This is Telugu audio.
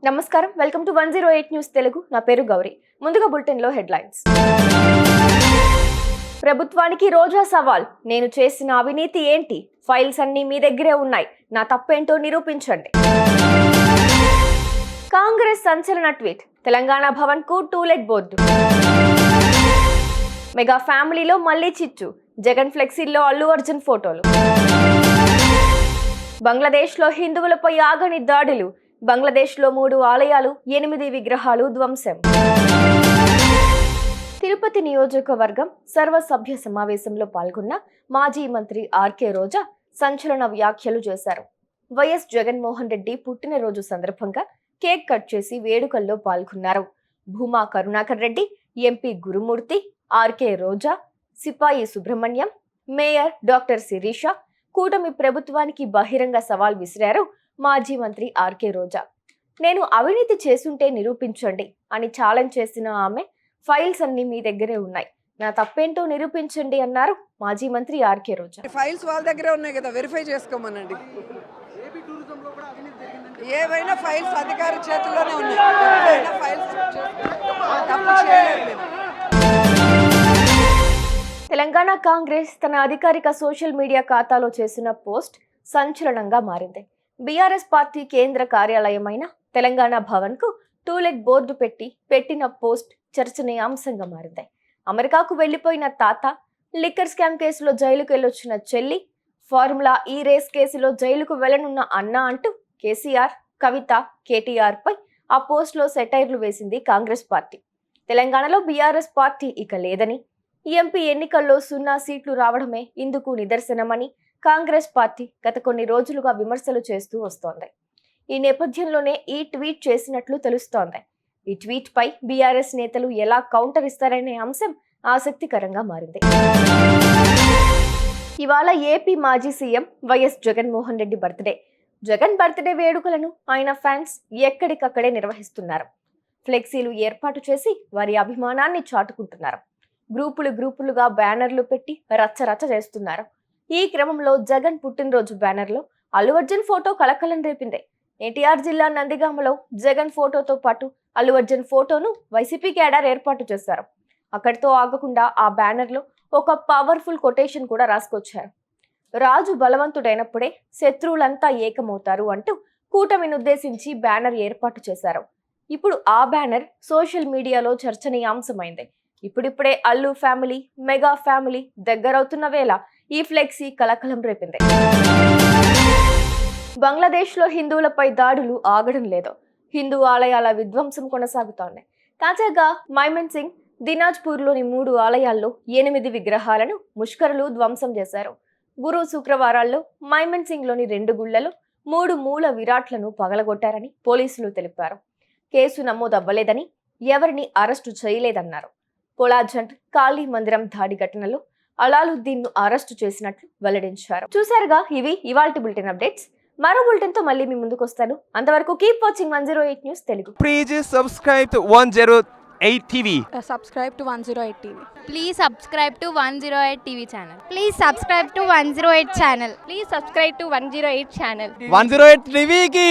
నమస్కారం, వెల్కమ్ టు 108 న్యూస్ తెలుగు. నా పేరు గౌరీ. ముందుగా బులెటిన్ లో హెడ్లైన్స్. ప్రభుత్వానికి రోజా సవాల్. నేను చేసిన అవినీతి ఏంటి? ఫైల్స్ అన్ని మీ దగ్గరే ఉన్నాయి. నా తప్పేంటో నిరూపించండి. కాంగ్రెస్ సంచలన ట్వీట్. తెలంగాణ భవన్ కు టూలెట్ బోర్డు. మెగా ఫ్యామిలీలో మళ్లీ చిచ్చు. జగన్ ఫ్లెక్సీల్లో అల్లు అర్జున్ ఫోటోలు. బంగ్లాదేశ్ లో హిందువులపై ఆగని దాడులు. బంగ్లాదేశ్ లో 3 ఆలయాలు, 8 విగ్రహాలు ధ్వంసం. తిరుపతి నియోజకవర్గం సర్వసభ్య సమావేశంలో పాల్గొన్న మాజీ మంత్రి ఆర్కే రోజా సంచలన వ్యాఖ్యలు చేశారు. వైఎస్ జగన్మోహన్ రెడ్డి పుట్టినరోజు సందర్భంగా కేక్ కట్ చేసి వేడుకల్లో పాల్గొన్నారు. భూమా కరుణాకర్ రెడ్డి, ఎంపీ గురుమూర్తి, ఆర్కే రోజా, సిపాయి సుబ్రహ్మణ్యం, మేయర్ డాక్టర్ శిరీష కూటమి ప్రభుత్వానికి బహిరంగ సవాల్ విసిరారు మాజీ మంత్రి ఆర్కే రోజా. నేను అవినీతి చేసుంటే నిరూపించండి అని ఛాలెంజ్ చేసిన ఆమె, ఫైల్స్ అన్ని మీ దగ్గరే ఉన్నాయి. నా తప్పేంటో నిరూపించండి అన్నారు మాజీ మంత్రి ఆర్కే రోజా. ఫైల్స్ వాళ్ళ దగ్గరే ఉన్నాయి కదా, వెరిఫై చేసుకోమనండి. ఏవైనా ఫైల్స్ అధికారి చేతుల్లోనే ఉన్నాయి. ఏవైనా ఫైల్స్ తప్పు చేయలేదు మేము. తెలంగాణ కాంగ్రెస్ తన అధికారిక సోషల్ మీడియా ఖాతాలో చేసిన పోస్ట్ సంచలనంగా మారింది. బీఆర్ఎస్ పార్టీ కేంద్ర కార్యాలయమైన తెలంగాణ భవన్ కు టూలెట్ బోర్డు పెట్టిన పోస్ట్ చర్చనీయాంశంగా మారింది. అమెరికాకు వెళ్లిపోయిన తాత, లిక్కర్ స్కామ్ కేసులో జైలుకు వెళ్లొచ్చిన చెల్లి, ఫార్ములా ఈ రేస్ కేసులో జైలుకు వెళ్లనున్న అన్న అంటూ కేసీఆర్, కవిత, కేటీఆర్ పై ఆ పోస్ట్ లో సెటైర్లు వేసింది కాంగ్రెస్ పార్టీ. తెలంగాణలో బీఆర్ఎస్ పార్టీ ఇక లేదని, ఎంపీ ఎన్నికల్లో 0 సీట్లు రావడమే ఇందుకు నిదర్శనమని కాంగ్రెస్ పార్టీ గత కొన్ని రోజులుగా విమర్శలు చేస్తూ వస్తోంది. ఈ నేపథ్యంలోనే ఈ ట్వీట్ చేసినట్లు తెలుస్తోంది. ఈ ట్వీట్ పై బీఆర్ఎస్ నేతలు ఎలా కౌంటర్ ఇస్తారనే అంశం ఆసక్తికరంగా మారింది. ఇవాళ ఏపీ మాజీ CM YS Jaganmohan Reddy birthday. Jagan birthday వేడుకలను ఆయన ఫ్యాన్స్ ఎక్కడికక్కడే నిర్వహిస్తున్నారు. ఫ్లెక్సీలు ఏర్పాటు చేసి వారి అభిమానాన్ని చాటుకుంటున్నారు. గ్రూపులుగా బ్యానర్లు పెట్టి రచ్చరచ్చ చేస్తున్నారు. ఈ క్రమంలో జగన్ పుట్టినరోజు బ్యానర్లో అల్లు అర్జున్ ఫోటో కలకలం రేపింది. ఎన్టీఆర్ జిల్లా నందిగామలో జగన్ ఫోటోతో పాటు అల్లు అర్జున్ ఫోటోను వైసీపీ క్యాడర్ ఏర్పాటు చేశారు. అక్కడితో ఆగకుండా ఆ బ్యానర్లో ఒక పవర్ఫుల్ కొటేషన్ కూడా రాసుకొచ్చారు. రాజు బలవంతుడైనప్పుడే శత్రువులంతా ఏకమవుతారు అంటూ కూటమిని ఉద్దేశించి బ్యానర్ ఏర్పాటు చేశారు. ఇప్పుడు ఆ బ్యానర్ సోషల్ మీడియాలో చర్చనీయాంశమైంది. ఇప్పుడిప్పుడే అల్లు ఫ్యామిలీ, మెగా ఫ్యామిలీ దగ్గరవుతున్న వేళ ఈ ఫ్లెక్సీ కలకలం రేపింది. బంగ్లాదేశ్ లో హిందువులపై దాడులు ఆగడం లేదు. హిందూ ఆలయాల విధ్వంసం కొనసాగుతోంది. తాజాగా మైమన్సింగ్, దినాజ్పూర్ లోని 3 ఆలయాల్లో 8 విగ్రహాలను ముష్కరులు ధ్వంసం చేశారు. గురు శుక్రవారాల్లో మైమన్సింగ్ లోని 2 గుళ్లలో 3 మూల విరాట్లను పగలగొట్టారని పోలీసులు తెలిపారు. కేసు నమోదవ్వలేదని, ఎవరిని అరెస్టు చేయలేదన్నారు. పోలాజంట్ కాళీ మందిరం దాడి ఘటనలో అలాలుద్దీన్ ను అరెస్టు చేసినట్లు వెల్లడించారు. చూసారుగా, ఇవి ఇవాల్టి బులెటిన్ అప్డేట్స్. మరో బులెటిన్ తో మళ్ళీ మీ ముందుకు వస్తాను. అంతవరకు keep watching 108 news Telugu. Please subscribe to 108 TV. Subscribe to 108 TV. Please subscribe to 108 TV channel. Please subscribe to 108 channel. Please subscribe to 108 channel. 108 TV ki